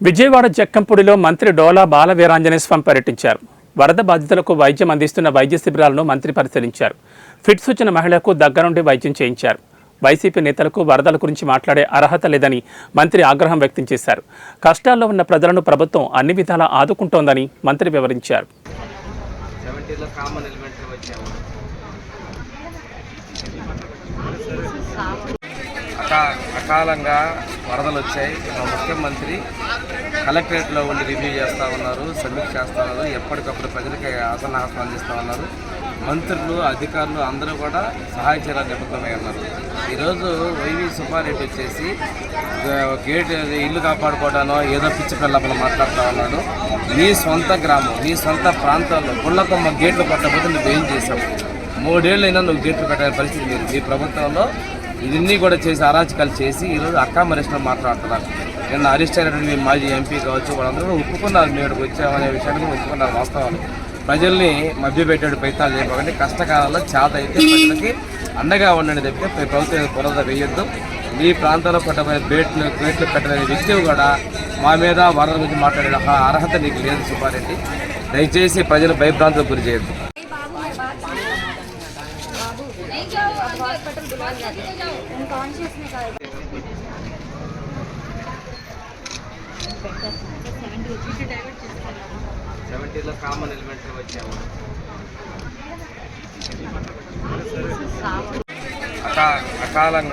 విజయవాడ జక్కంపూడిలో మంత్రి డోలా బాల వీరాంజనేయ స్వామి పర్యటించారు. వరద బాధితులకు వైద్యం అందిస్తున్న వైద్య శిబిరాలను మంత్రి పరిశీలించారు. ఫిట్స్ వచ్చిన మహిళలకు దగ్గరుండి వైద్యం చేయించారు. వైసీపీ నేతలకు వరదల గురించి మాట్లాడే అర్హత లేదని మంత్రి ఆగ్రహం వ్యక్తం చేశారు. కష్టాల్లో ఉన్న ప్రజలను ప్రభుత్వం అన్ని విధాలా ఆదుకుంటోందని మంత్రి వివరించారు. అకాలంగా వరదలు వచ్చాయి. మా ముఖ్యమంత్రి కలెక్టరేట్లో ఉండి రివ్యూ చేస్తూ ఉన్నారు, సమీక్ష చేస్తూ ఉన్నారు, ఎప్పటికప్పుడు ప్రజలకి ఆసనాహం అందిస్తూ ఉన్నారు. మంత్రులు, అధికారులు అందరూ కూడా సహాయ చర్యలు నిబద్ధమై ఉన్నారు. ఈరోజు వైవి సుబ్బారెడ్డి వచ్చేసి గేట్ ఇల్లు కాపాడుకోవడానో ఏదో పిచ్చి పిల్లపలు మాట్లాడుతూ ఉన్నాడు. నీ సొంత గ్రామం, నీ సొంత ప్రాంతాల్లో గుళ్ళకొమ్మ గేట్లు కొట్టకపోతే నువ్వేం చేసావు? 3 ఏళ్ళైనా నువ్వు గేట్లు పెట్టే పరిస్థితి లేదు. ఈ ప్రభుత్వంలో ఇవన్నీ కూడా చేసి అరాచకాలు చేసి ఈరోజు అక్కామరేషన్ మాట్లాడుతున్నారు. నిన్న అరెస్ట్ అయినటువంటి మాజీ ఎంపీ కావచ్చు, వాళ్ళందరూ ఒప్పుకున్నారు. మేము వచ్చామనే విషయాన్ని ఒప్పుకున్నారు. వాస్తవాలు ప్రజల్ని మభ్యపెట్టాడు ప్రయత్నాలు చేయకండి. కష్టకాలంలో చేత అయితే ప్రజలకి అండగా ఉండండి తప్పితే ప్రభుత్వం బురద వేయొద్దు. మీ ప్రాంతంలో పట్టబోయే గేట్లు పెట్టలేని వ్యక్తి కూడా మా మీద వరద గురించి మాట్లాడే అర్హత నీకు లేదు సుబ్బారెడ్డి. దయచేసి ప్రజలు భయభ్రాంతులకు గురి చేయొద్దు. సెవెంటీలో కామన్ ఎలిమెంటరీ వచ్చాము. అకాలంగా